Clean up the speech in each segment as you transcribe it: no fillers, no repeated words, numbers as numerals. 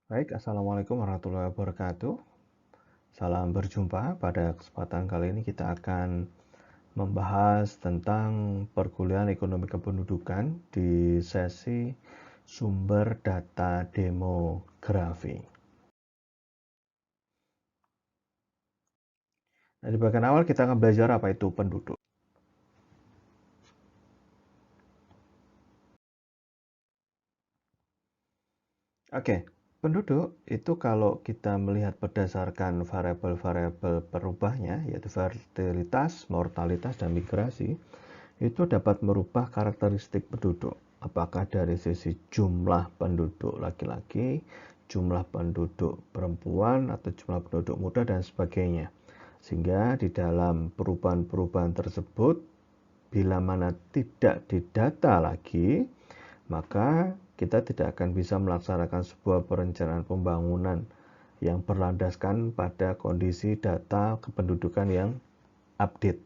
Baik, Assalamualaikum warahmatullahi wabarakatuh. Salam berjumpa. Pada kesempatan kali ini kita akan membahas tentang perkuliahan ekonomi kependudukan di sesi sumber data demografi. Nah, di bagian awal kita akan belajar apa itu penduduk. Oke, penduduk itu kalau kita melihat berdasarkan variabel-variabel perubahnya, yaitu fertilitas, mortalitas, dan migrasi, itu dapat merubah karakteristik penduduk. Apakah dari sisi jumlah penduduk laki-laki, jumlah penduduk perempuan, atau jumlah penduduk muda, dan sebagainya. Sehingga di dalam perubahan-perubahan tersebut, bila mana tidak didata lagi, maka kita tidak akan bisa melaksanakan sebuah perencanaan pembangunan yang berlandaskan pada kondisi data kependudukan yang update.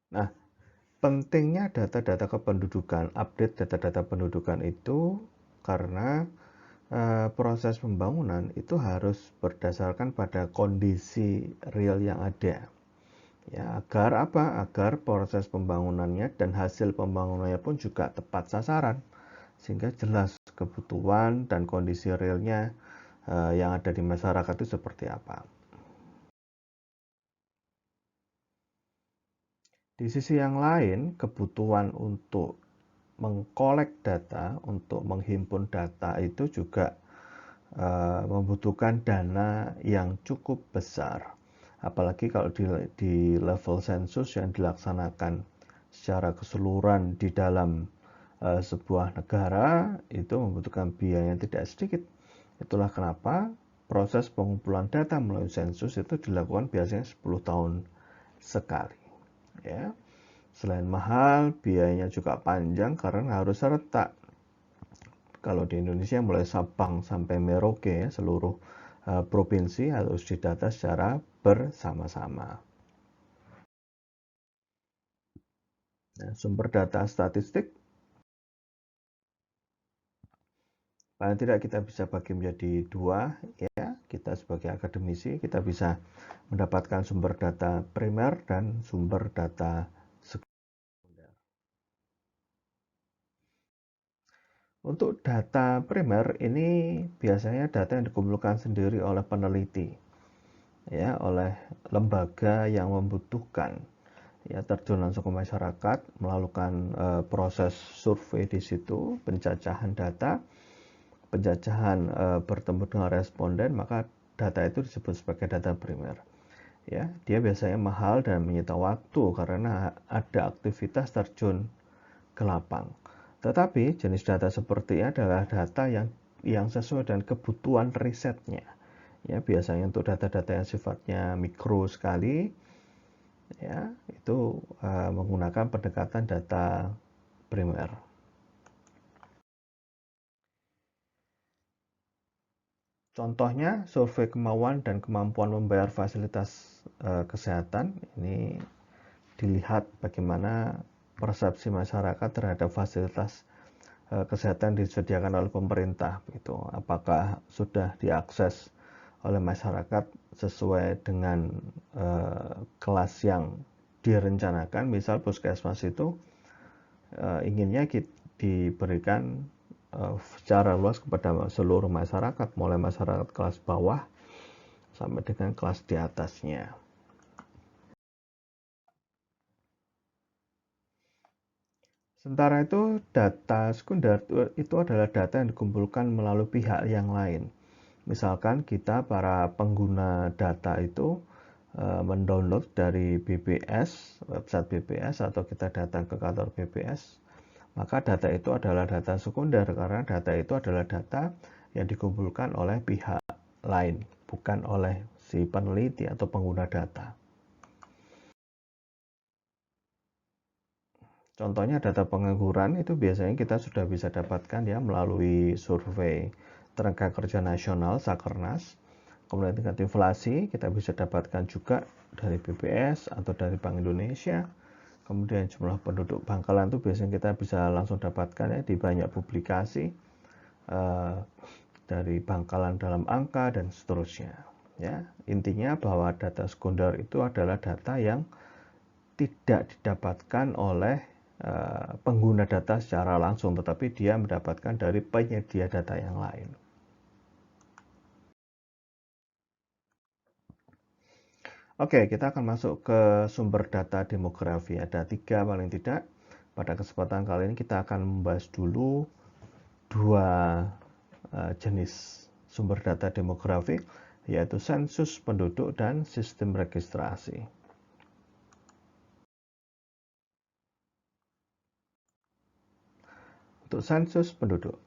Nah, pentingnya data-data kependudukan, update data-data pendudukan itu karena proses pembangunan itu harus berdasarkan pada kondisi real yang ada. Ya, agar apa? Agar proses pembangunannya dan hasil pembangunannya pun juga tepat sasaran. Sehingga jelas kebutuhan dan kondisi realnya yang ada di masyarakat itu seperti apa. Di sisi yang lain, kebutuhan untuk mengkolek data, untuk menghimpun data itu juga membutuhkan dana yang cukup besar. Apalagi kalau di level sensus yang dilaksanakan secara keseluruhan di dalam sebuah negara, itu membutuhkan biaya yang tidak sedikit. Itulah kenapa proses pengumpulan data melalui sensus itu dilakukan biasanya 10 tahun sekali. Ya. Selain mahal, biayanya juga panjang karena harus serentak. Kalau di Indonesia mulai Sabang sampai Merauke, ya, seluruh provinsi harus didata secara bersama-sama. Nah, sumber data statistik paling tidak kita bisa bagi menjadi dua, ya. Kita sebagai akademisi kita bisa mendapatkan sumber data primer dan sumber data sekunder. Untuk data primer ini biasanya data yang dikumpulkan sendiri oleh peneliti, ya, oleh lembaga yang membutuhkan, ya, terjun langsung ke masyarakat, melakukan proses survei di situ, penjajahan data, penjajahan bertemu dengan responden, maka data itu disebut sebagai data primer. Ya, dia biasanya mahal dan menyita waktu karena ada aktivitas terjun ke lapang. Tetapi jenis data seperti ini adalah data yang sesuai dengan kebutuhan risetnya. Ya, biasanya untuk data-data yang sifatnya mikro sekali, ya, itu menggunakan pendekatan data primer. Contohnya survei kemauan dan kemampuan membayar fasilitas kesehatan. Ini dilihat bagaimana persepsi masyarakat terhadap fasilitas kesehatan disediakan oleh pemerintah, gitu. Apakah sudah diakses oleh masyarakat sesuai dengan kelas yang direncanakan. Misal puskesmas itu inginnya diberikan secara luas kepada seluruh masyarakat, mulai masyarakat kelas bawah sampai dengan kelas di atasnya. Sementara itu, data sekunder itu adalah data yang dikumpulkan melalui pihak yang lain. Misalkan kita para pengguna data itu mendownload dari BPS, website BPS, atau kita datang ke kantor BPS, maka data itu adalah data sekunder karena data itu adalah data yang dikumpulkan oleh pihak lain, bukan oleh si peneliti atau pengguna data. Contohnya data pengangguran itu biasanya kita sudah bisa dapatkan, ya, melalui survei tenaga kerja nasional Sakernas. Kemudian tingkat inflasi kita bisa dapatkan juga dari BPS atau dari Bank Indonesia. Kemudian jumlah penduduk Bangkalan itu biasanya kita bisa langsung dapatkan ya di banyak publikasi dari Bangkalan dalam angka dan seterusnya. Ya, intinya bahwa data sekunder itu adalah data yang tidak didapatkan oleh pengguna data secara langsung, tetapi dia mendapatkan dari penyedia data yang lain. Oke, kita akan masuk ke sumber data demografi. Ada 3 paling tidak. Pada kesempatan kali ini kita akan membahas dulu 2 jenis sumber data demografi, yaitu sensus penduduk dan sistem registrasi. Untuk sensus penduduk.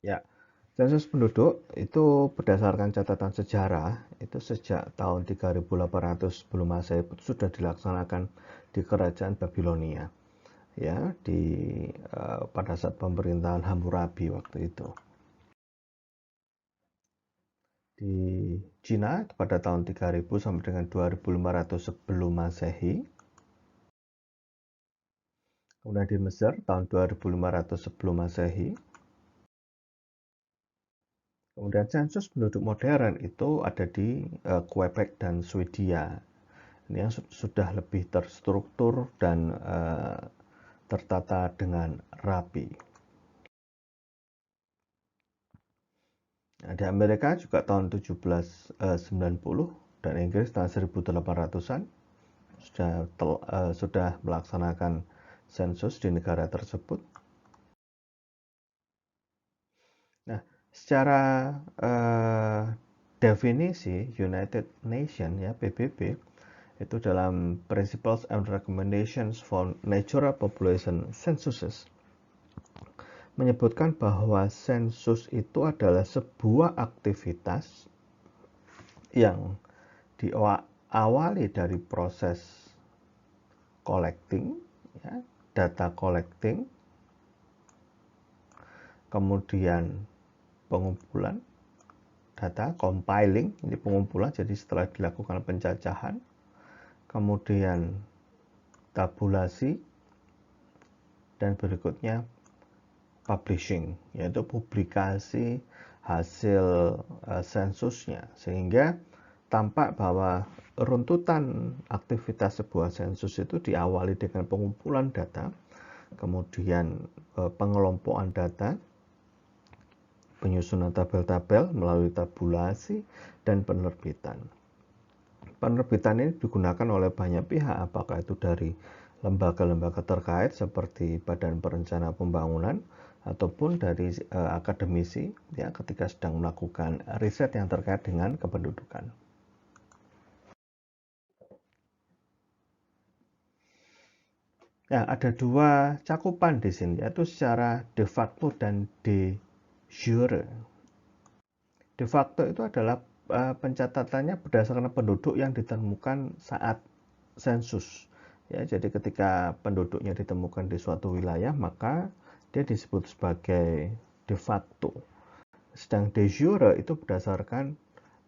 Ya, sensus penduduk itu berdasarkan catatan sejarah, itu sejak tahun 3800 sebelum Masehi sudah dilaksanakan di kerajaan Babilonia. Ya, pada saat pemerintahan Hammurabi waktu itu. Di Cina pada tahun 3000 sampai dengan 2500 sebelum Masehi. Kemudian di Mesir tahun 2500 sebelum Masehi. Kemudian sensus penduduk modern itu ada di Quebec dan Swedia. Ini yang sudah lebih terstruktur dan tertata dengan rapi. Nah, di Amerika juga tahun 1790 dan Inggris tahun 1800-an sudah melaksanakan sensus di negara tersebut. Nah, secara definisi United Nations ya PBB itu dalam Principles and Recommendations for Natural Population Censuses menyebutkan bahwa sensus itu adalah sebuah aktivitas yang diawali dari proses collecting, ya, data collecting, kemudian pengumpulan data, compiling, ini pengumpulan, jadi setelah dilakukan pencacahan, kemudian tabulasi, dan berikutnya publishing, yaitu publikasi hasil sensusnya, sehingga tampak bahwa runtutan aktivitas sebuah sensus itu diawali dengan pengumpulan data, kemudian pengelompokan data, penyusunan tabel-tabel melalui tabulasi, dan penerbitan. Penerbitan ini digunakan oleh banyak pihak, apakah itu dari lembaga-lembaga terkait seperti Badan Perencana Pembangunan ataupun dari akademisi ya ketika sedang melakukan riset yang terkait dengan kependudukan. Ya, ada 2 cakupan di sini, yaitu secara de facto dan de jure. De facto itu adalah pencatatannya berdasarkan penduduk yang ditemukan saat sensus. Ya, jadi ketika penduduknya ditemukan di suatu wilayah, maka dia disebut sebagai de facto. Sedang de jure itu berdasarkan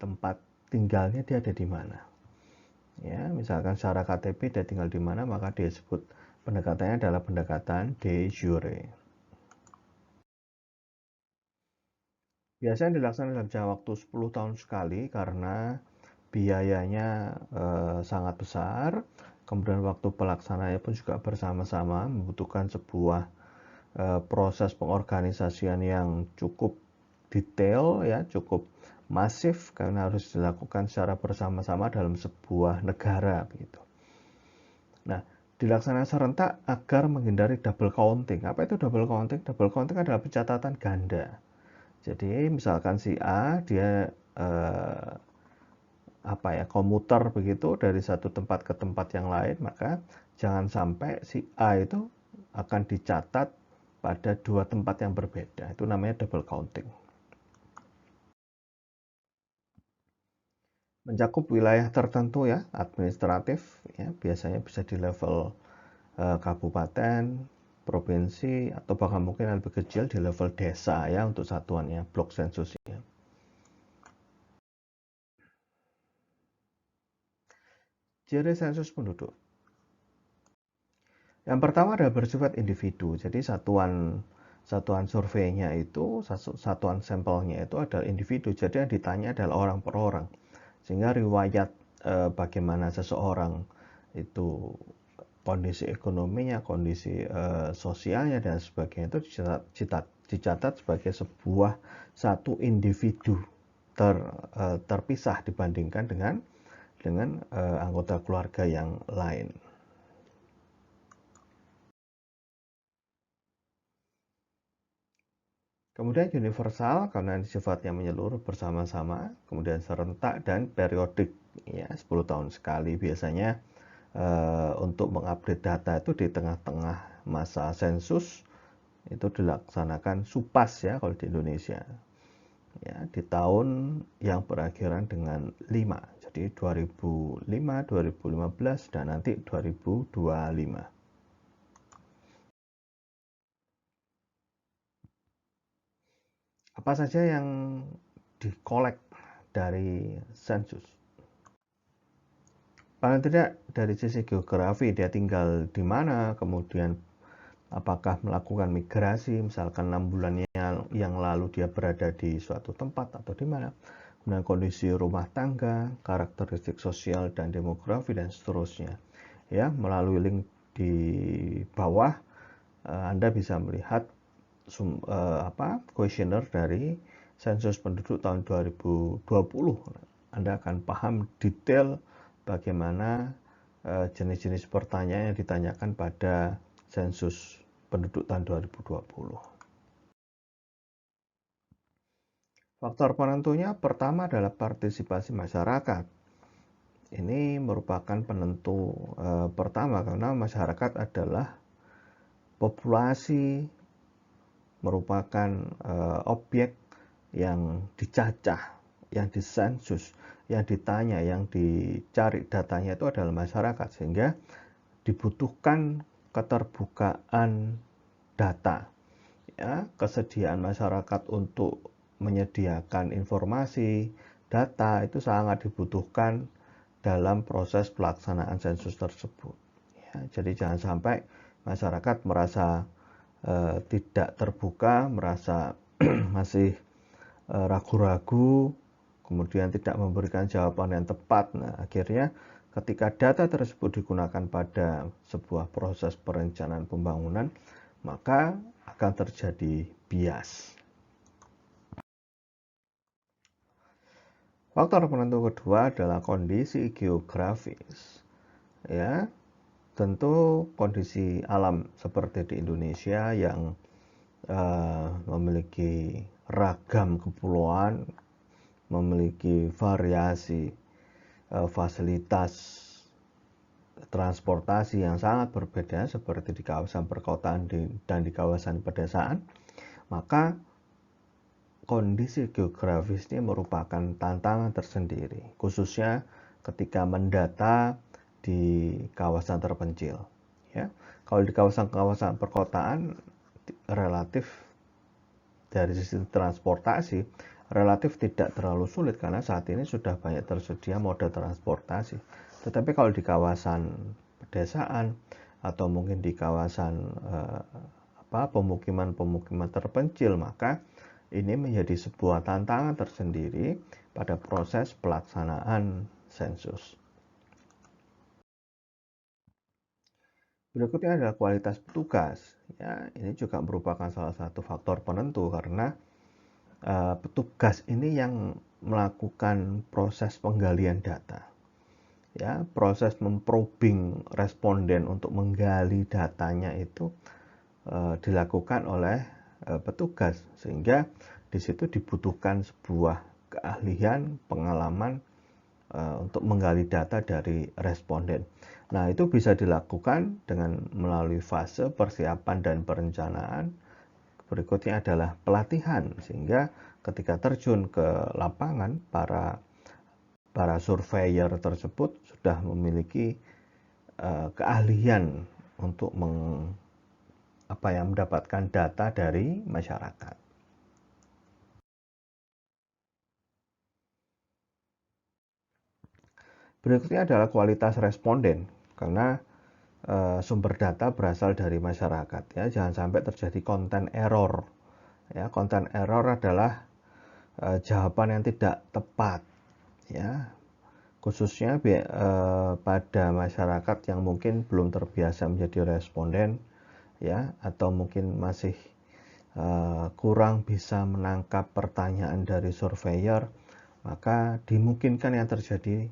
tempat tinggalnya dia ada di mana. Ya, misalkan secara KTP dia tinggal di mana, maka dia sebut pendekatannya adalah pendekatan de jure. Biasanya dilaksanakan dalam jangka waktu 10 tahun sekali karena biayanya sangat besar. Kemudian waktu pelaksanaannya pun juga bersama-sama membutuhkan sebuah proses pengorganisasian yang cukup detail ya, cukup masif karena harus dilakukan secara bersama-sama dalam sebuah negara begitu. Nah, dilaksanakan serentak agar menghindari double counting. Apa itu double counting? Double counting adalah pencatatan ganda. Jadi misalkan si A dia komuter begitu dari satu tempat ke tempat yang lain, maka jangan sampai si A itu akan dicatat pada 2 tempat yang berbeda. Itu namanya double counting. Mencakup wilayah tertentu ya, administratif ya, biasanya bisa di level kabupaten, provinsi, atau bahkan mungkin lebih kecil di level desa ya untuk satuannya, blok sensusnya. Ciri sensus penduduk. Yang pertama adalah bersifat individu. Jadi satuan surveinya itu, satuan sampelnya itu adalah individu. Jadi yang ditanya adalah orang per orang. Sehingga riwayat bagaimana seseorang itu kondisi ekonominya, kondisi sosialnya dan sebagainya itu dicatat sebagai sebuah satu individu terpisah dibandingkan dengan anggota keluarga yang lain. Kemudian universal karena sifatnya menyeluruh bersama-sama, kemudian serentak dan periodik, ya 10 tahun sekali biasanya. Untuk mengupdate data itu di tengah-tengah masa sensus itu dilaksanakan SUPAS ya kalau di Indonesia, ya di tahun yang berakhiran dengan 5, jadi 2005, 2015 dan nanti 2025. Apa saja yang dikolek dari sensus? Paling tidak dari sisi geografi, dia tinggal di mana, kemudian apakah melakukan migrasi, misalkan 6 bulan yang lalu dia berada di suatu tempat atau di mana, kemudian kondisi rumah tangga, karakteristik sosial dan demografi dan seterusnya. Ya, melalui link di bawah Anda bisa melihat kuesioner dari sensus penduduk tahun 2020. Anda akan paham detail bagaimana jenis-jenis pertanyaan yang ditanyakan pada sensus penduduk tahun 2020. Faktor penentunya pertama adalah partisipasi masyarakat. Ini merupakan penentu pertama karena masyarakat adalah populasi, merupakan objek yang dicacah, yang disensus, yang ditanya, yang dicari datanya itu adalah masyarakat, sehingga dibutuhkan keterbukaan data, ya, kesediaan masyarakat untuk menyediakan informasi, data itu sangat dibutuhkan dalam proses pelaksanaan sensus tersebut. Ya, jadi jangan sampai masyarakat merasa tidak terbuka, merasa masih ragu-ragu, kemudian tidak memberikan jawaban yang tepat. Nah, akhirnya ketika data tersebut digunakan pada sebuah proses perencanaan pembangunan, maka akan terjadi bias. Faktor penentu kedua adalah kondisi geografis. Ya, tentu kondisi alam seperti di Indonesia yang memiliki ragam kepulauan, memiliki variasi fasilitas transportasi yang sangat berbeda seperti di kawasan perkotaan dan di kawasan pedesaan, maka kondisi geografis ini merupakan tantangan tersendiri, khususnya ketika mendata di kawasan terpencil. Ya, kalau di kawasan-kawasan perkotaan relatif dari sisi transportasi relatif tidak terlalu sulit karena saat ini sudah banyak tersedia moda transportasi. Tetapi kalau di kawasan pedesaan atau mungkin di kawasan pemukiman-pemukiman terpencil, maka ini menjadi sebuah tantangan tersendiri pada proses pelaksanaan sensus. Berikutnya adalah kualitas petugas. Ya, ini juga merupakan salah satu faktor penentu karena petugas ini yang melakukan proses penggalian data. Ya, proses memprobing responden untuk menggali datanya itu dilakukan oleh petugas, sehingga di situ dibutuhkan sebuah keahlian, pengalaman untuk menggali data dari responden. Nah, itu bisa dilakukan dengan melalui fase persiapan dan perencanaan. Berikutnya adalah pelatihan, sehingga ketika terjun ke lapangan, para surveyor tersebut sudah memiliki keahlian untuk mendapatkan data dari masyarakat. Berikutnya adalah kualitas responden, karena sumber data berasal dari masyarakat ya, jangan sampai terjadi konten error. Ya, konten error adalah jawaban yang tidak tepat ya, khususnya pada masyarakat yang mungkin belum terbiasa menjadi responden ya, atau mungkin masih kurang bisa menangkap pertanyaan dari surveyor, maka dimungkinkan yang terjadi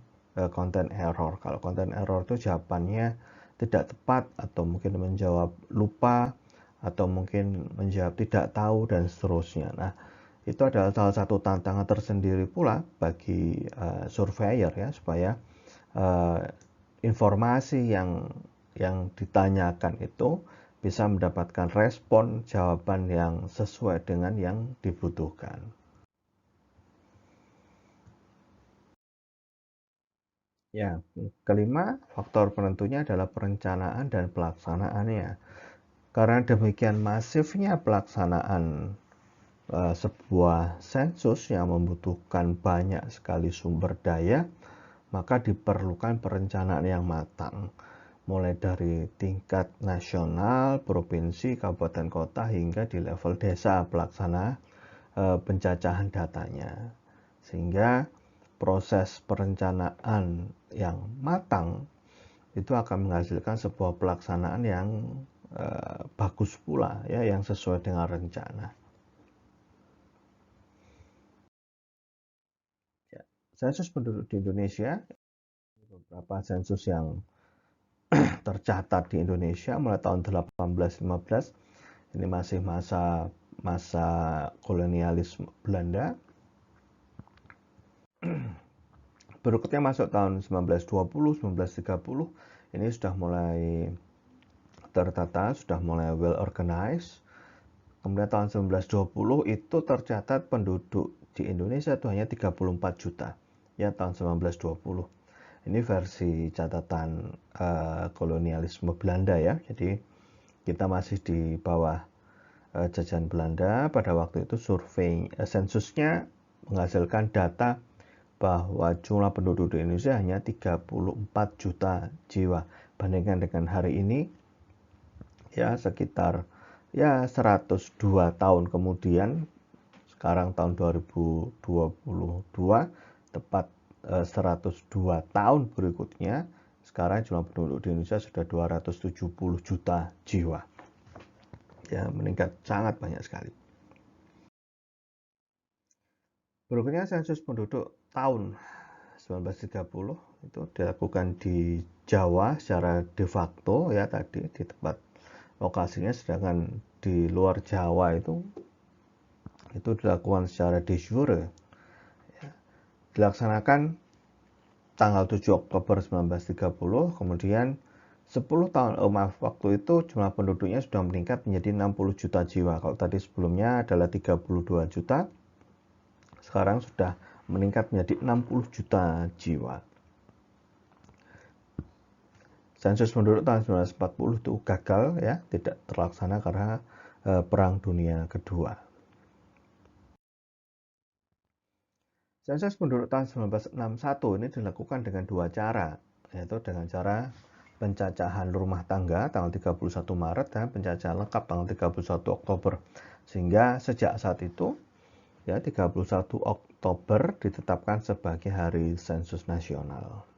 konten error. Kalau konten error itu jawabannya tidak tepat, atau mungkin menjawab lupa, atau mungkin menjawab tidak tahu, dan seterusnya. Nah, itu adalah salah satu tantangan tersendiri pula bagi surveyor ya, supaya informasi yang ditanyakan itu bisa mendapatkan respon jawaban yang sesuai dengan yang dibutuhkan. Ya, kelima, faktor penentunya adalah perencanaan dan pelaksanaannya. Karena demikian masifnya pelaksanaan sebuah sensus yang membutuhkan banyak sekali sumber daya, maka diperlukan perencanaan yang matang, mulai dari tingkat nasional, provinsi, kabupaten kota, hingga di level desa pelaksana pencacahan datanya. Sehingga proses perencanaan yang matang itu akan menghasilkan sebuah pelaksanaan yang bagus pula ya, yang sesuai dengan rencana. Ya, sensus penduduk di Indonesia, beberapa sensus yang tercatat di Indonesia mulai tahun 1815, ini masih masa kolonialisme Belanda. Berikutnya masuk tahun 1920, 1930, ini sudah mulai tertata, sudah mulai well organized. Kemudian tahun 1920 itu tercatat penduduk di Indonesia itu hanya 34 juta. Ya, tahun 1920. Ini versi catatan kolonialisme Belanda ya. Jadi kita masih di bawah jajahan Belanda. Pada waktu itu survei sensusnya menghasilkan data bahwa jumlah penduduk di Indonesia hanya 34 juta jiwa. Bandingkan dengan hari ini ya sekitar ya 102 tahun kemudian, sekarang tahun 2022, tepat 102 tahun berikutnya, sekarang jumlah penduduk di Indonesia sudah 270 juta jiwa. Ya, meningkat sangat banyak sekali. Berikutnya sensus penduduk tahun 1930 itu dilakukan di Jawa secara de facto ya, tadi di tempat lokasinya, sedangkan di luar Jawa itu dilakukan secara de jure ya. Dilaksanakan tanggal 7 Oktober 1930, kemudian 10 tahun waktu itu jumlah penduduknya sudah meningkat menjadi 60 juta jiwa. Kalau tadi sebelumnya adalah 32 juta, sekarang sudah meningkat menjadi 60 juta jiwa. Sensus penduduk tahun 1940 itu gagal ya, tidak terlaksana karena Perang Dunia Kedua. Sensus penduduk tahun 1961 ini dilakukan dengan dua cara, yaitu dengan cara pencacahan rumah tangga tanggal 31 Maret dan pencacahan lengkap tanggal 31 Oktober. Sehingga sejak saat itu ya, 31 Oktober ditetapkan sebagai hari sensus nasional.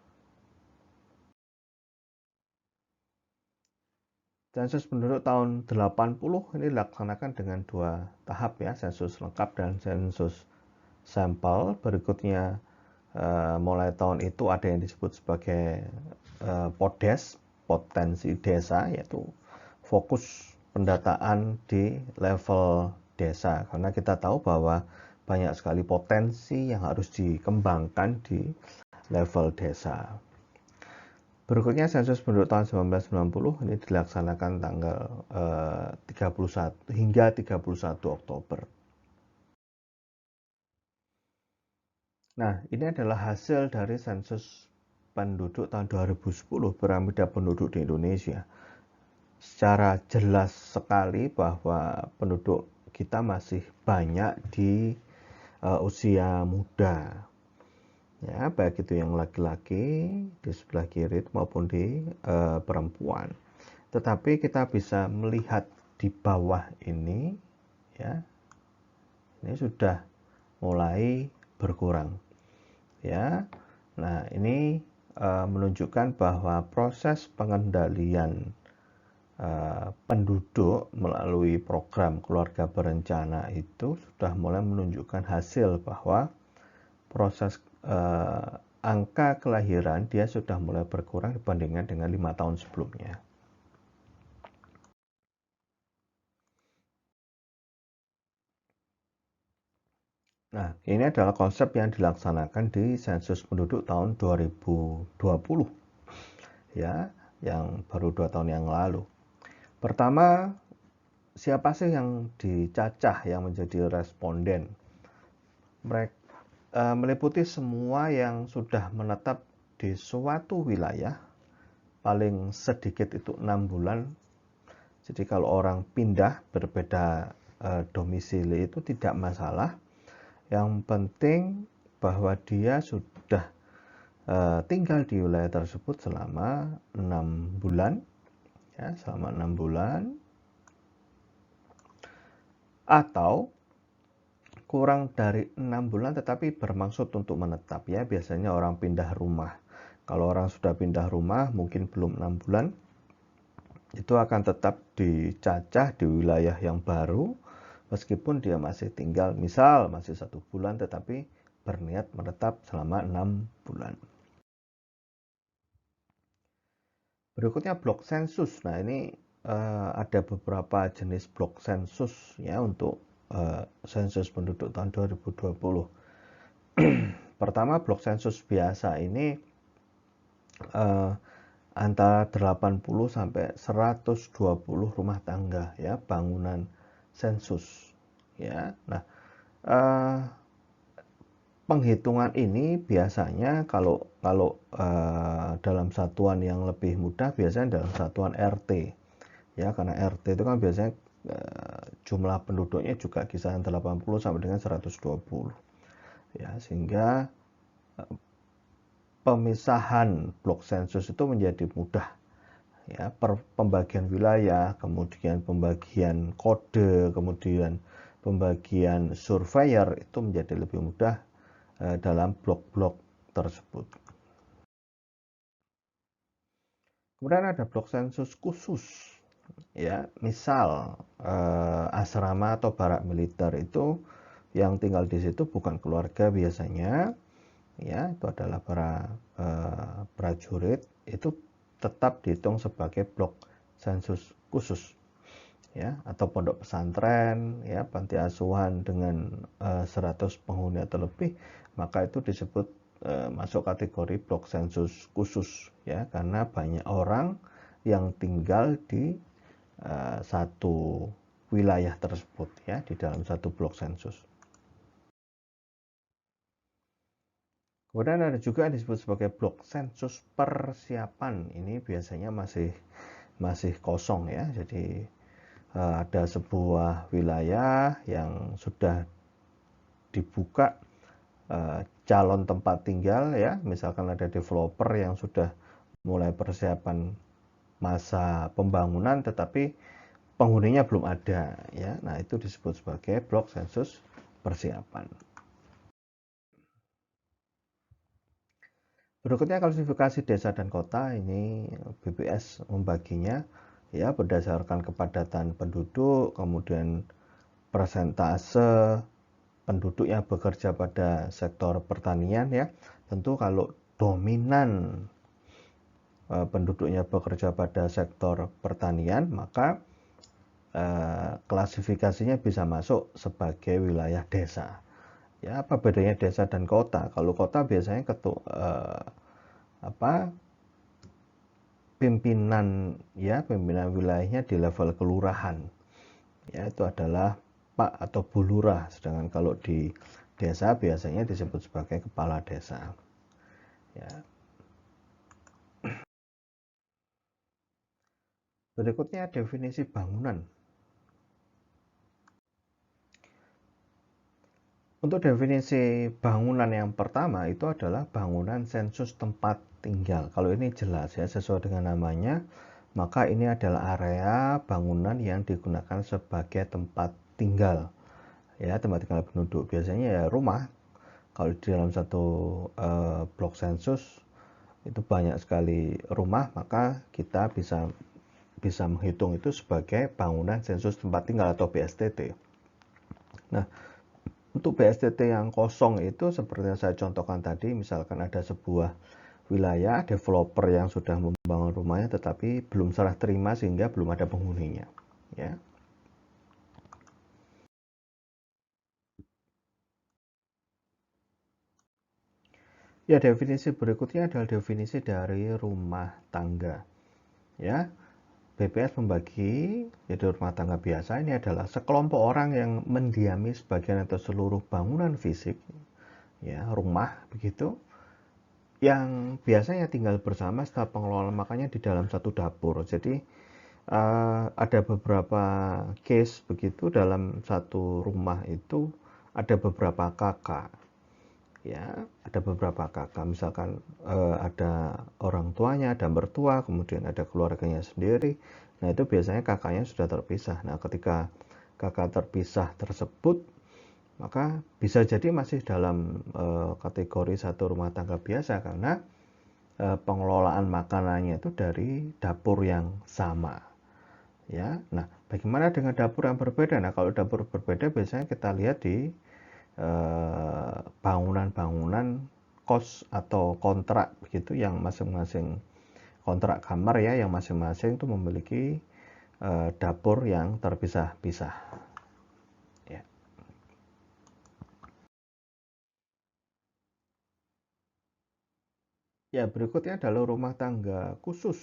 Sensus penduduk tahun 80 ini dilaksanakan dengan dua tahap ya, sensus lengkap dan sensus sampel. Berikutnya mulai tahun itu ada yang disebut sebagai PODES, potensi desa, yaitu fokus pendataan di level desa, karena kita tahu bahwa banyak sekali potensi yang harus dikembangkan di level desa. Berikutnya sensus penduduk tahun 1990 ini dilaksanakan tanggal 31 hingga 31 Oktober. Nah, ini adalah hasil dari sensus penduduk tahun 2010, piramida penduduk di Indonesia. Secara jelas sekali bahwa penduduk kita masih banyak di usia muda. Ya, baik itu yang laki-laki di sebelah kiri maupun di perempuan. Tetapi kita bisa melihat di bawah ini, ya, ini sudah mulai berkurang. Ya, nah ini menunjukkan bahwa proses pengendalian penduduk melalui program keluarga berencana itu sudah mulai menunjukkan hasil bahwa proses angka kelahiran dia sudah mulai berkurang dibandingkan dengan 5 tahun sebelumnya. Nah, ini adalah konsep yang dilaksanakan di sensus penduduk tahun 2020, ya, yang baru 2 tahun yang lalu. Pertama, siapa sih yang dicacah yang menjadi responden? Mereka meliputi semua yang sudah menetap di suatu wilayah, paling sedikit itu 6 bulan. Jadi kalau orang pindah berbeda domisili itu tidak masalah. Yang penting bahwa dia sudah tinggal di wilayah tersebut selama 6 bulan, ya, selama 6 bulan, atau kurang dari 6 bulan tetapi bermaksud untuk menetap, ya. Biasanya orang pindah rumah. Kalau orang sudah pindah rumah mungkin belum 6 bulan, itu akan tetap dicacah di wilayah yang baru meskipun dia masih tinggal, misal masih 1 bulan tetapi berniat menetap selama 6 bulan. Berikutnya blok sensus. Nah, ini ada beberapa jenis blok sensus, ya, untuk sensus penduduk tahun 2020. Pertama, blok sensus biasa ini antara 80 sampai 120 rumah tangga, ya, bangunan sensus, ya. Nah, penghitungan ini biasanya kalau kalau dalam satuan yang lebih mudah biasanya dalam satuan RT, ya, karena RT itu kan biasanya jumlah penduduknya juga kisaran 80 sampai dengan 120, ya, sehingga pemisahan blok sensus itu menjadi mudah, ya, pembagian wilayah, kemudian pembagian kode, kemudian pembagian surveyor itu menjadi lebih mudah dalam blok-blok tersebut. Kemudian ada blok sensus khusus, ya, misal asrama atau barak militer itu yang tinggal di situ bukan keluarga biasanya, ya, itu adalah para prajurit, itu tetap dihitung sebagai blok sensus khusus, ya, atau pondok pesantren, ya, panti asuhan dengan 100 penghuni atau lebih, maka itu disebut masuk kategori blok sensus khusus, ya, karena banyak orang yang tinggal di satu wilayah tersebut, ya, di dalam satu blok sensus. Kemudian ada juga yang disebut sebagai blok sensus persiapan. Ini biasanya masih kosong, ya. Jadi ada sebuah wilayah yang sudah dibuka calon tempat tinggal, ya. Misalkan ada developer yang sudah mulai persiapan masa pembangunan tetapi penghuninya belum ada, ya. Nah, itu disebut sebagai blok sensus persiapan. Berikutnya klasifikasi desa dan kota, ini BPS membaginya, ya, berdasarkan kepadatan penduduk, kemudian persentase penduduk yang bekerja pada sektor pertanian, ya. Tentu kalau dominan penduduknya bekerja pada sektor pertanian, maka klasifikasinya bisa masuk sebagai wilayah desa. Ya, apa bedanya desa dan kota? Kalau kota biasanya pimpinan, ya, pimpinan wilayahnya di level kelurahan, ya, itu adalah Pak atau Bu Lurah, sedangkan kalau di desa biasanya disebut sebagai kepala desa, ya. Berikutnya definisi bangunan. Untuk definisi bangunan yang pertama itu adalah bangunan sensus tempat tinggal. Kalau ini jelas ya, sesuai dengan namanya, maka ini adalah area bangunan yang digunakan sebagai tempat tinggal. Ya, tempat tinggal penduduk. Biasanya ya rumah. Kalau di dalam satu blok sensus itu banyak sekali rumah, maka kita bisa menghitung itu sebagai bangunan sensus tempat tinggal atau BSTT. Nah, untuk BSTT yang kosong itu seperti yang saya contohkan tadi, misalkan ada sebuah wilayah developer yang sudah membangun rumahnya tetapi belum serah terima sehingga belum ada penghuninya. Ya. Ya, definisi berikutnya adalah definisi dari rumah tangga. Ya, BPS membagi jadi rumah tangga biasa ini adalah sekelompok orang yang mendiami sebagian atau seluruh bangunan fisik, ya rumah begitu, yang biasanya tinggal bersama setelah pengelolaan makannya di dalam satu dapur. Jadi ada beberapa case begitu dalam satu rumah itu ada beberapa kakak. Ya, ada beberapa kakak, misalkan ada orang tuanya, ada mertua, kemudian ada keluarganya sendiri. Nah, itu biasanya kakaknya sudah terpisah. Nah, ketika kakak terpisah tersebut, maka bisa jadi masih dalam kategori satu rumah tangga biasa karena pengelolaan makanannya itu dari dapur yang sama. Ya, nah bagaimana dengan dapur yang berbeda? Nah, kalau dapur berbeda biasanya kita lihat di bangunan-bangunan kos atau kontrak begitu yang masing-masing kontrak kamar ya, yang masing-masing itu memiliki dapur yang terpisah-pisah. Ya. Ya, berikutnya adalah rumah tangga khusus.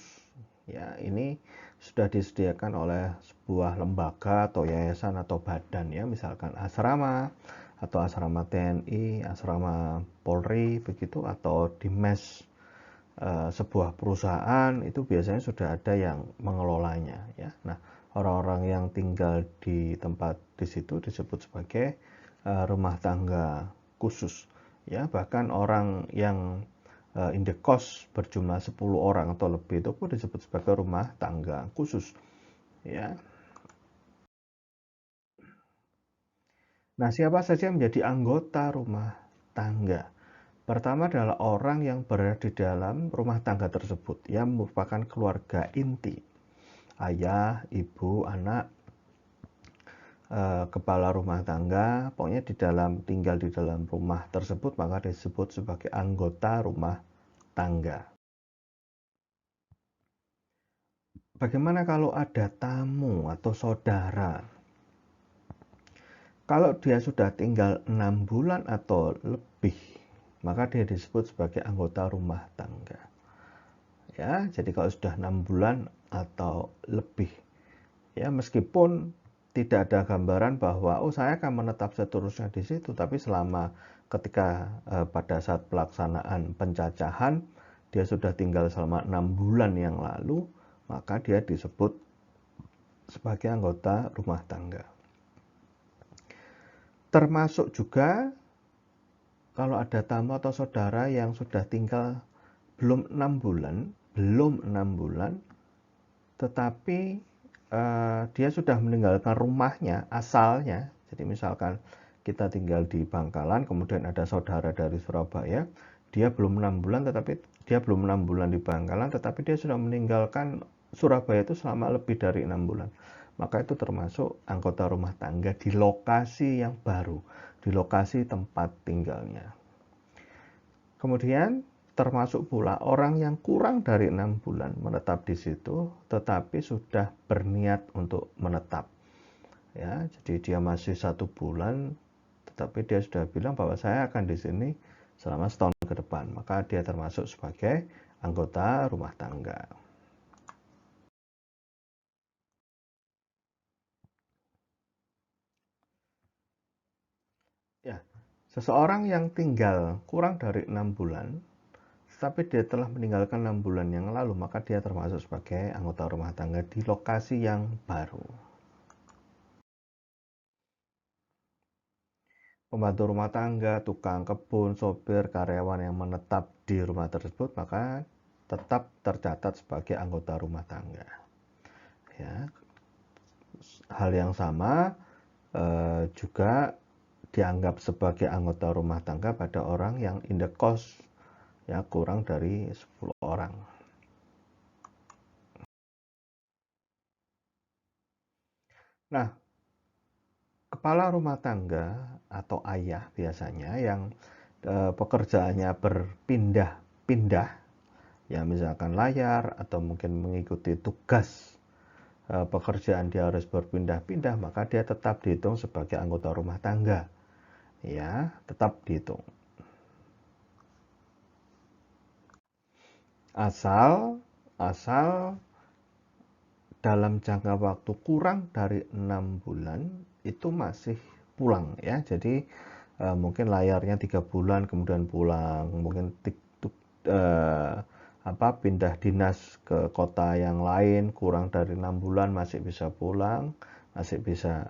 Ya, ini sudah disediakan oleh sebuah lembaga atau yayasan atau badan ya, misalkan asrama atau asrama TNI, asrama Polri begitu atau di mes sebuah perusahaan itu biasanya sudah ada yang mengelolanya ya. Nah, orang-orang yang tinggal di tempat di situ disebut sebagai rumah tangga khusus ya. Bahkan orang yang indekos berjumlah 10 orang atau lebih itu pun disebut sebagai rumah tangga khusus ya. Nah, siapa saja yang menjadi anggota rumah tangga? Pertama adalah orang yang berada di dalam rumah tangga tersebut yang merupakan keluarga inti. Ayah, ibu, anak, kepala rumah tangga, pokoknya tinggal di dalam rumah tersebut maka disebut sebagai anggota rumah tangga. Bagaimana kalau ada tamu atau saudara? Kalau dia sudah tinggal 6 bulan atau lebih, maka dia disebut sebagai anggota rumah tangga. Ya, jadi kalau sudah 6 bulan atau lebih, ya meskipun tidak ada gambaran bahwa oh saya akan menetap seterusnya di situ, tapi selama ketika pada saat pelaksanaan pencacahan dia sudah tinggal selama 6 bulan yang lalu, maka dia disebut sebagai anggota rumah tangga. Termasuk juga kalau ada tamu atau saudara yang sudah tinggal belum 6 bulan, tetapi dia sudah meninggalkan rumahnya asalnya. Jadi misalkan kita tinggal di Bangkalan, kemudian ada saudara dari Surabaya, dia belum 6 bulan, tetapi dia belum 6 bulan di Bangkalan, tetapi dia sudah meninggalkan Surabaya itu selama lebih dari 6 bulan. Maka itu termasuk anggota rumah tangga di lokasi yang baru, di lokasi tempat tinggalnya. Kemudian termasuk pula orang yang kurang dari 6 bulan menetap di situ, tetapi sudah berniat untuk menetap. Ya, jadi dia masih 1 bulan, tetapi dia sudah bilang bahwa saya akan di sini selama setahun ke depan. Maka dia termasuk sebagai anggota rumah tangga. Ya, seseorang yang tinggal kurang dari 6 bulan, tapi dia telah meninggalkan 6 bulan yang lalu, maka dia termasuk sebagai anggota rumah tangga di lokasi yang baru. pembantu rumah tangga, tukang kebun, sopir, karyawan yang menetap di rumah tersebut, maka tetap tercatat sebagai anggota rumah tangga. Ya, hal yang sama juga dianggap sebagai anggota rumah tangga pada orang yang indekos, ya, kurang dari 10 orang. Nah, kepala rumah tangga atau ayah biasanya yang pekerjaannya berpindah-pindah, ya misalkan layar atau mungkin mengikuti tugas pekerjaan dia harus berpindah-pindah, maka dia tetap dihitung sebagai anggota rumah tangga. Ya, tetap dihitung. Asal dalam jangka waktu kurang dari 6 bulan itu masih pulang, ya. Jadi mungkin layarnya 3 bulan kemudian pulang, mungkin pindah dinas ke kota yang lain kurang dari 6 bulan masih bisa pulang, masih bisa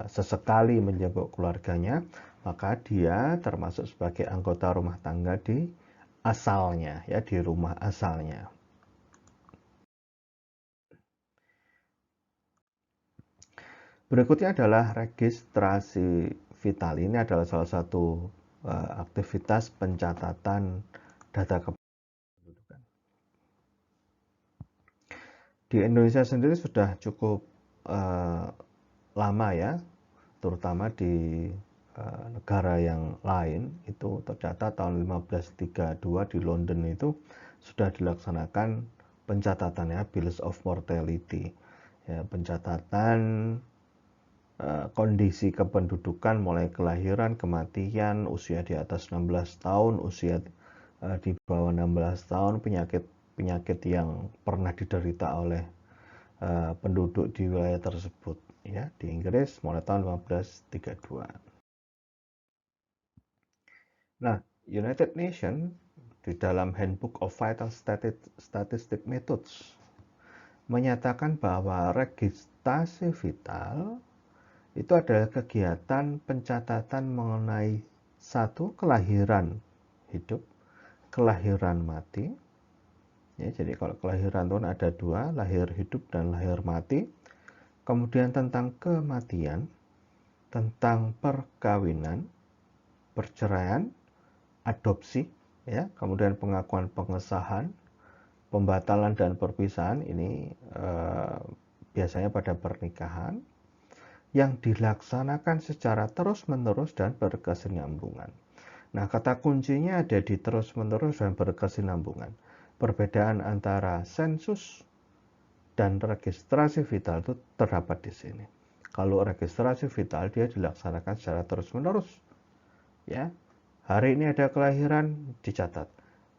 sesekali menjenguk keluarganya, maka dia termasuk sebagai anggota rumah tangga di asalnya, ya, di rumah asalnya. Berikutnya adalah registrasi vital. Ini adalah salah satu aktivitas pencatatan data kependudukan. Di Indonesia sendiri sudah cukup lama, ya, terutama di negara yang lain itu tercatat tahun 1532 di London itu sudah dilaksanakan pencatatannya Bills of Mortality, ya, pencatatan kondisi kependudukan mulai kelahiran, kematian, usia di atas 16 tahun, usia di bawah 16 tahun, penyakit yang pernah diderita oleh penduduk di wilayah tersebut, ya, di Inggris mulai tahun 1532. Nah, United Nations di dalam Handbook of Vital Statistic Methods menyatakan bahwa registrasi vital itu adalah kegiatan pencatatan mengenai satu, kelahiran hidup, kelahiran mati. Ya, jadi kalau kelahiran itu ada dua, lahir hidup dan lahir mati. Kemudian tentang kematian, tentang perkawinan, perceraian, adopsi, ya, kemudian pengakuan pengesahan, pembatalan dan perpisahan. Ini biasanya pada pernikahan yang dilaksanakan secara terus-menerus dan berkesinambungan. Nah, kata kuncinya ada di terus-menerus dan berkesinambungan. Perbedaan antara sensus dan registrasi vital itu terdapat di sini. Kalau registrasi vital dia dilaksanakan secara terus-menerus, ya. Hari ini ada kelahiran, dicatat.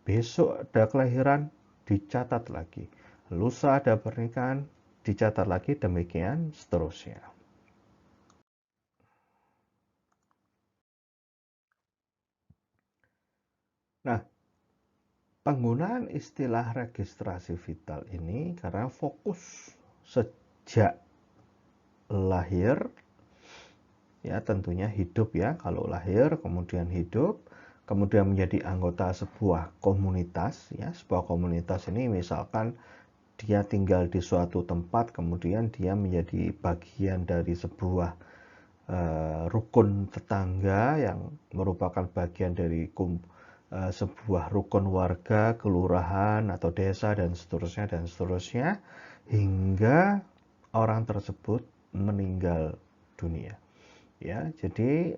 Besok ada kelahiran, dicatat lagi. Lusa ada pernikahan, dicatat lagi, demikian seterusnya. Nah, penggunaan istilah registrasi vital ini karena fokus sejak lahir, ya, tentunya hidup, ya, kalau lahir kemudian hidup, kemudian menjadi anggota sebuah komunitas, ya. Sebuah komunitas ini misalkan dia tinggal di suatu tempat, kemudian dia menjadi bagian dari sebuah rukun tetangga yang merupakan bagian dari sebuah rukun warga, kelurahan atau desa dan seterusnya hingga orang tersebut meninggal dunia, ya. Jadi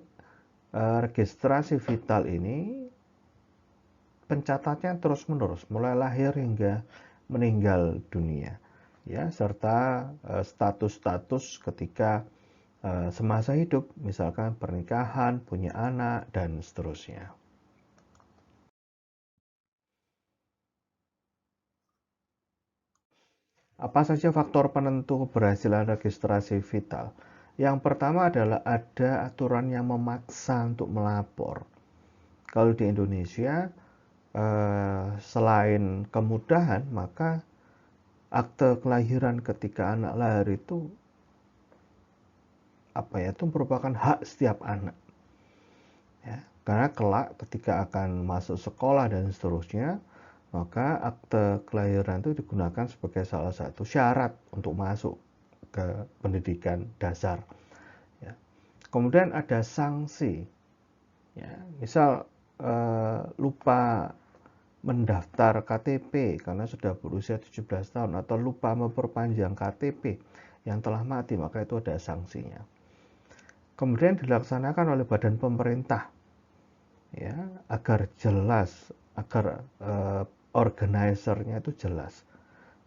registrasi vital ini pencatatnya terus-menerus mulai lahir hingga meninggal dunia, ya, serta status-status ketika semasa hidup, misalkan pernikahan, punya anak, dan seterusnya. Apa saja faktor penentu keberhasilan registrasi vital? Yang pertama adalah ada aturan yang memaksa untuk melapor. Kalau di Indonesia, selain kemudahan, maka akte kelahiran ketika anak lahir itu itu merupakan hak setiap anak. Ya, karena kelak ketika akan masuk sekolah dan seterusnya, maka akte kelahiran itu digunakan sebagai salah satu syarat untuk masuk ke pendidikan dasar. Ya. Kemudian ada sanksi, ya, misal lupa mendaftar KTP karena sudah berusia 17 tahun atau lupa memperpanjang KTP yang telah mati, maka itu ada sanksinya. Kemudian dilaksanakan oleh badan pemerintah, ya, agar jelas, agar organisernya itu jelas.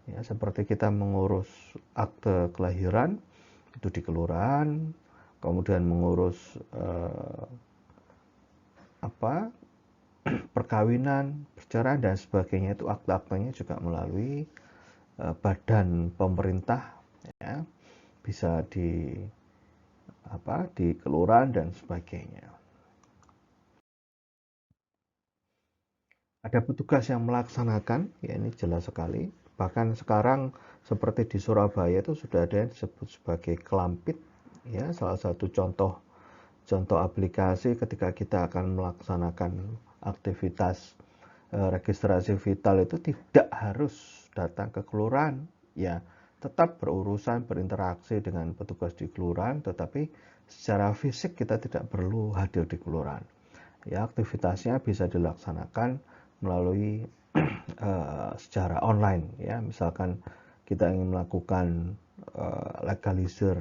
Ya, seperti kita mengurus akte kelahiran itu di kelurahan, kemudian mengurus perkawinan, perceraian dan sebagainya, itu akte-aktenya juga melalui badan pemerintah, ya, bisa di kelurahan dan sebagainya. Ada petugas yang melaksanakan, ya ini jelas sekali. Bahkan sekarang seperti di Surabaya itu sudah ada yang disebut sebagai Kelampit, ya, salah satu contoh aplikasi ketika kita akan melaksanakan aktivitas registrasi vital itu tidak harus datang ke kelurahan, ya, tetap berurusan berinteraksi dengan petugas di kelurahan, tetapi secara fisik kita tidak perlu hadir di kelurahan. Ya, aktivitasnya bisa dilaksanakan melalui secara online, ya, misalkan kita ingin melakukan legalisir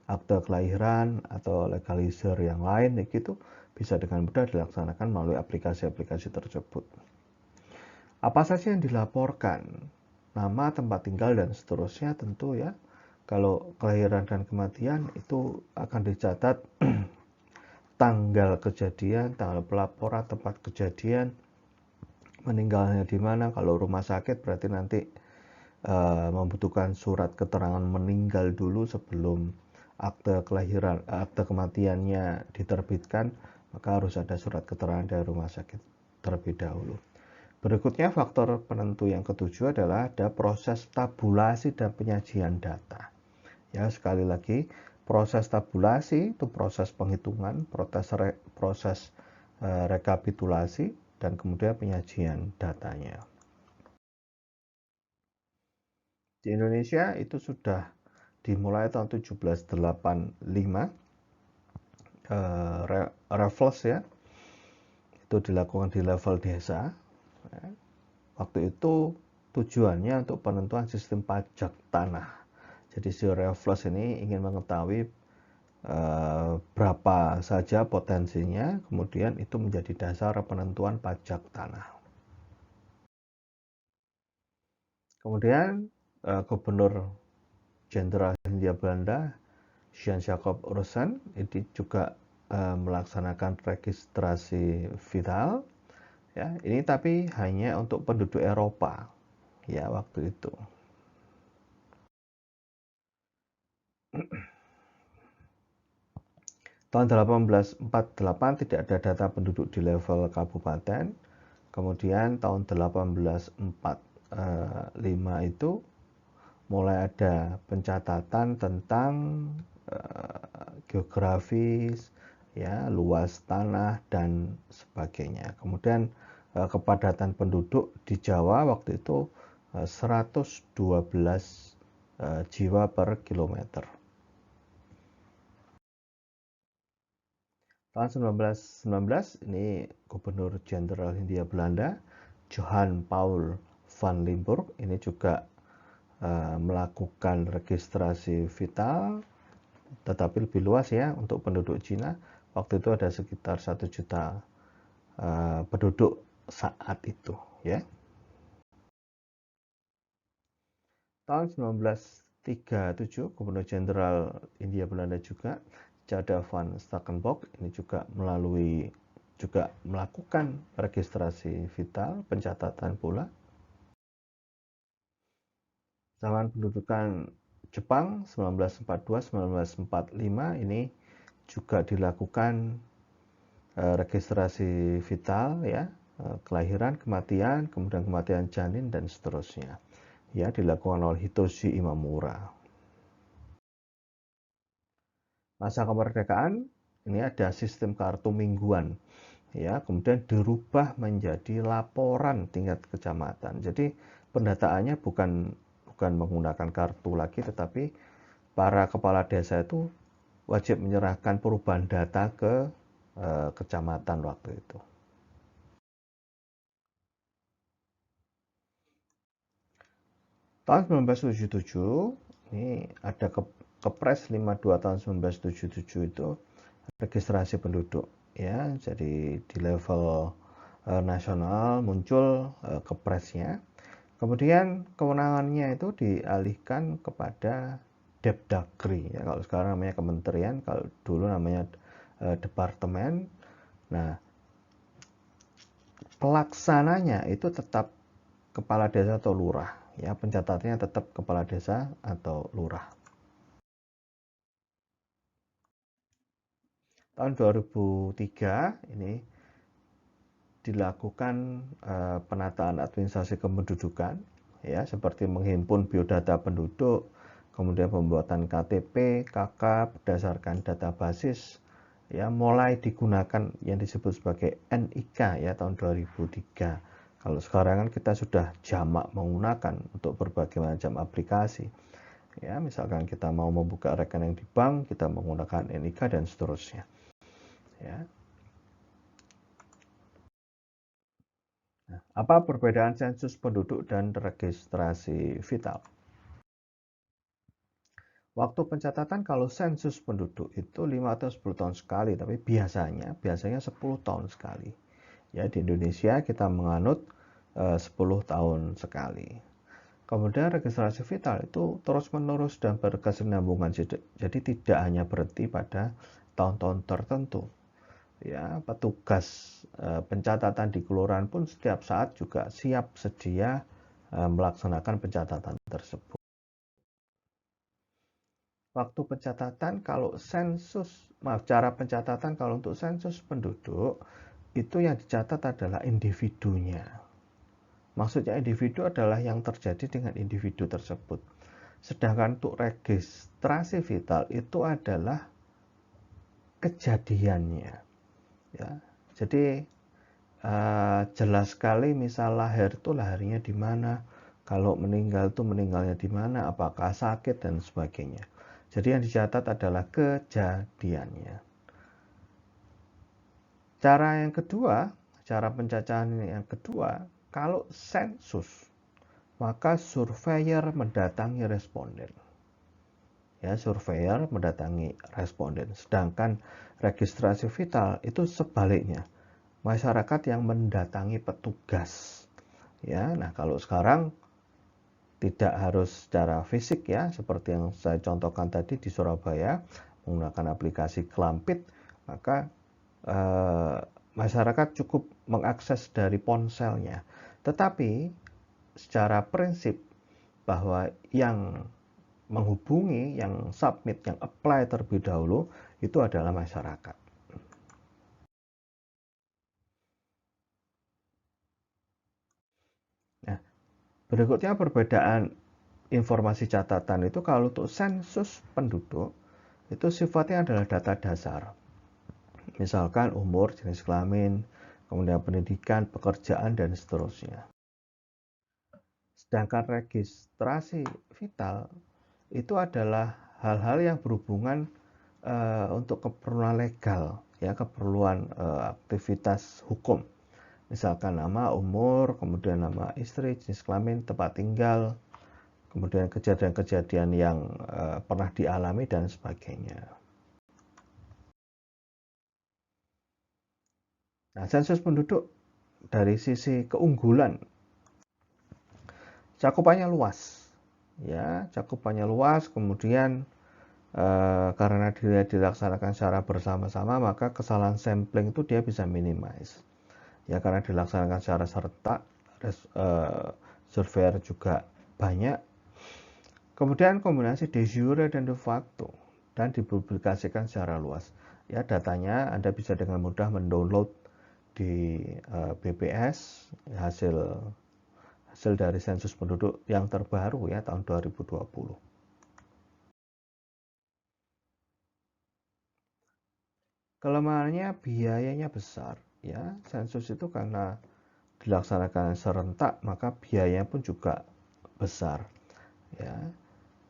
akte kelahiran atau legalisir yang lain, gitu bisa dengan mudah dilaksanakan melalui aplikasi-aplikasi tersebut. Apa saja yang dilaporkan? Nama, tempat tinggal, dan seterusnya tentu, ya. Kalau kelahiran dan kematian itu akan dicatat tanggal kejadian, tanggal pelaporan, tempat kejadian, meninggalnya di mana. Kalau rumah sakit berarti nanti membutuhkan surat keterangan meninggal dulu sebelum akte kelahiran, akte kematiannya diterbitkan, maka harus ada surat keterangan dari rumah sakit terlebih dahulu. Berikutnya faktor penentu yang ketujuh adalah ada proses tabulasi dan penyajian data. Ya, sekali lagi, proses tabulasi itu proses penghitungan, proses rekapitulasi, dan kemudian penyajian datanya. Di Indonesia itu sudah dimulai tahun 1785, Raffles, ya, itu dilakukan di level desa. Waktu itu tujuannya untuk penentuan sistem pajak tanah. Jadi si Raffles ini ingin mengetahui berapa saja potensinya, kemudian itu menjadi dasar penentuan pajak tanah. Kemudian Gubernur Jenderal Hindia Belanda Jan Jacob Ursen ini juga melaksanakan registrasi vital, ya, ini tapi hanya untuk penduduk Eropa, ya, waktu itu. Tahun 1848 tidak ada data penduduk di level kabupaten. Kemudian tahun 1845 itu mulai ada pencatatan tentang geografis, ya, luas tanah dan sebagainya. Kemudian kepadatan penduduk di Jawa waktu itu 112 jiwa per kilometer. Tahun 1919 ini Gubernur Jenderal Hindia Belanda Johan Paul van Limburg ini juga melakukan registrasi vital, tetapi lebih luas, ya, untuk penduduk Cina. Waktu itu ada sekitar 1 juta penduduk saat itu, ya. Tahun 1937 Gubernur Jenderal Hindia Belanda juga Chada van Starkenborgh ini juga melakukan registrasi vital, pencatatan pula. Zaman pendudukan Jepang 1942-1945 ini juga dilakukan registrasi vital, ya, kelahiran, kematian, kemudian kematian janin dan seterusnya, ya, dilakukan oleh Hitoshi Imamura. Masa kemerdekaan ini ada sistem kartu mingguan, ya, kemudian dirubah menjadi laporan tingkat kecamatan. Jadi pendataannya bukan menggunakan kartu lagi, tetapi para kepala desa itu wajib menyerahkan perubahan data ke kecamatan waktu itu. Tahun 1977 ini ada Kepres 52 tahun 1977 itu registrasi penduduk, ya. Jadi di level nasional muncul Kepresnya. Kemudian kewenangannya itu dialihkan kepada Depdagri, ya, kalau sekarang namanya kementerian, kalau dulu namanya departemen. Nah, pelaksananya itu tetap kepala desa atau lurah, ya, pencatatannya tetap kepala desa atau lurah. Tahun 2003 ini dilakukan penataan administrasi kependudukan, ya, seperti menghimpun biodata penduduk, kemudian pembuatan KTP, KK berdasarkan data basis, ya, mulai digunakan yang disebut sebagai NIK, ya, tahun 2003. Kalau sekarang kan kita sudah jamak menggunakan untuk berbagai macam aplikasi, ya, misalkan kita mau membuka rekening di bank, kita menggunakan NIK dan seterusnya, ya. Nah, apa perbedaan sensus penduduk dan registrasi vital? Waktu pencatatan kalau sensus penduduk itu 5 atau 10 tahun sekali, tapi biasanya 10 tahun sekali. Ya, di Indonesia kita menganut 10 tahun sekali. Kemudian registrasi vital itu terus-menerus dan berkesinambungan. Jadi tidak hanya berhenti pada tahun-tahun tertentu. Ya, petugas pencatatan di kelurahan pun setiap saat juga siap sedia melaksanakan pencatatan tersebut. Waktu pencatatan cara pencatatan kalau untuk sensus penduduk itu yang dicatat adalah individunya. Maksudnya individu adalah yang terjadi dengan individu tersebut. Sedangkan untuk registrasi vital itu adalah kejadiannya. Ya, jadi jelas sekali misal lahir itu lahirnya di mana, kalau meninggal itu meninggalnya di mana, apakah sakit dan sebagainya. Jadi yang dicatat adalah kejadiannya. Cara pencacahan yang kedua, kalau sensus, maka surveyor mendatangi responden. Ya, surveyor mendatangi responden. Sedangkan registrasi vital itu sebaliknya, masyarakat yang mendatangi petugas. Ya, nah kalau sekarang tidak harus secara fisik, ya, seperti yang saya contohkan tadi di Surabaya menggunakan aplikasi Klampit, maka masyarakat cukup mengakses dari ponselnya. Tetapi secara prinsip bahwa yang menghubungi, yang submit, yang apply terlebih dahulu itu adalah masyarakat. Nah, berikutnya perbedaan informasi catatan itu kalau untuk sensus penduduk itu sifatnya adalah data dasar. Misalkan umur, jenis kelamin, kemudian pendidikan, pekerjaan, dan seterusnya. Sedangkan registrasi vital itu adalah hal-hal yang berhubungan untuk keperluan legal, ya, keperluan aktivitas hukum. Misalkan nama, umur, kemudian nama istri, jenis kelamin, tempat tinggal, kemudian kejadian-kejadian yang pernah dialami dan sebagainya. Nah, sensus penduduk dari sisi keunggulan, cakupannya luas, ya, cakupannya luas. Kemudian karena dia dilaksanakan secara bersama-sama, maka kesalahan sampling itu dia bisa minimize. Ya, karena dilaksanakan secara serentak, surveyor juga banyak. Kemudian kombinasi de jure dan de facto, dan dipublikasikan secara luas. Ya, datanya Anda bisa dengan mudah mendownload di BPS hasil dari sensus penduduk yang terbaru, ya, tahun 2020. Kelemahannya biayanya besar, ya. Sensus itu karena dilaksanakan serentak, maka biayanya pun juga besar, ya.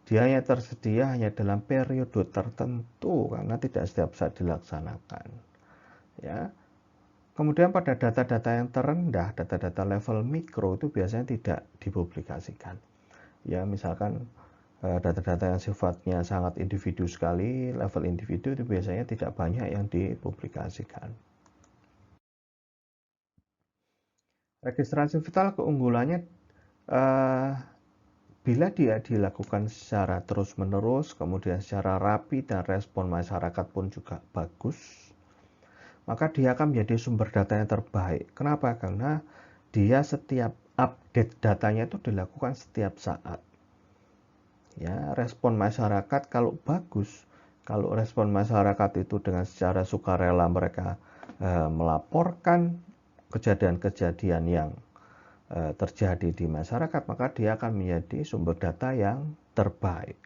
Dia hanya tersedia hanya dalam periode tertentu karena tidak setiap saat dilaksanakan, ya. Kemudian pada data-data yang terendah, data-data level mikro itu biasanya tidak dipublikasikan. Ya, misalkan data-data yang sifatnya sangat individu sekali, level individu itu biasanya tidak banyak yang dipublikasikan. Registrasi vital keunggulannya eh, bila dia dilakukan secara terus-menerus, kemudian secara rapi dan respon masyarakat pun juga bagus, maka dia akan menjadi sumber data yang terbaik. Kenapa? Karena dia setiap update datanya itu dilakukan setiap saat. Ya, respon masyarakat kalau bagus, kalau respon masyarakat itu dengan secara sukarela mereka melaporkan kejadian-kejadian yang terjadi di masyarakat, maka dia akan menjadi sumber data yang terbaik.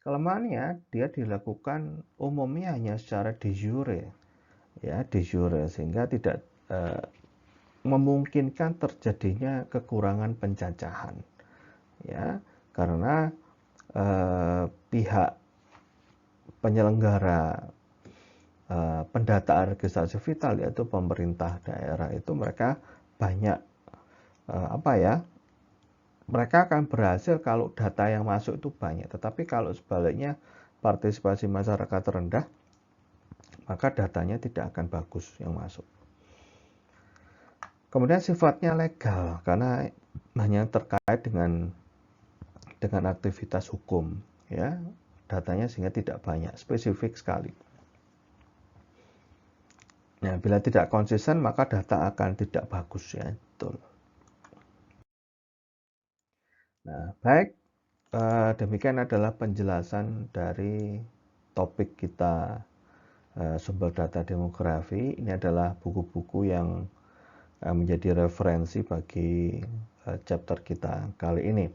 Kelemahannya, dia dilakukan umumnya hanya secara de jure, ya, de jure, sehingga tidak memungkinkan terjadinya kekurangan pencacahan, ya, karena pihak penyelenggara pendataan registrasi vital yaitu pemerintah daerah itu mereka banyak apa ya, mereka akan berhasil kalau data yang masuk itu banyak, tetapi kalau sebaliknya partisipasi masyarakat rendah, maka datanya tidak akan bagus yang masuk. Kemudian sifatnya legal karena hanya terkait dengan aktivitas hukum, ya, datanya sehingga tidak banyak, spesifik sekali. Nah, bila tidak konsisten maka data akan tidak bagus, ya, betul. Nah, baik, demikian adalah penjelasan dari topik kita sumber data demografi. Ini adalah buku-buku yang menjadi referensi bagi chapter kita kali ini.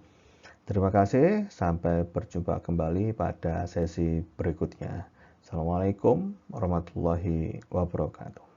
Terima kasih, sampai berjumpa kembali pada sesi berikutnya. Assalamualaikum warahmatullahi wabarakatuh.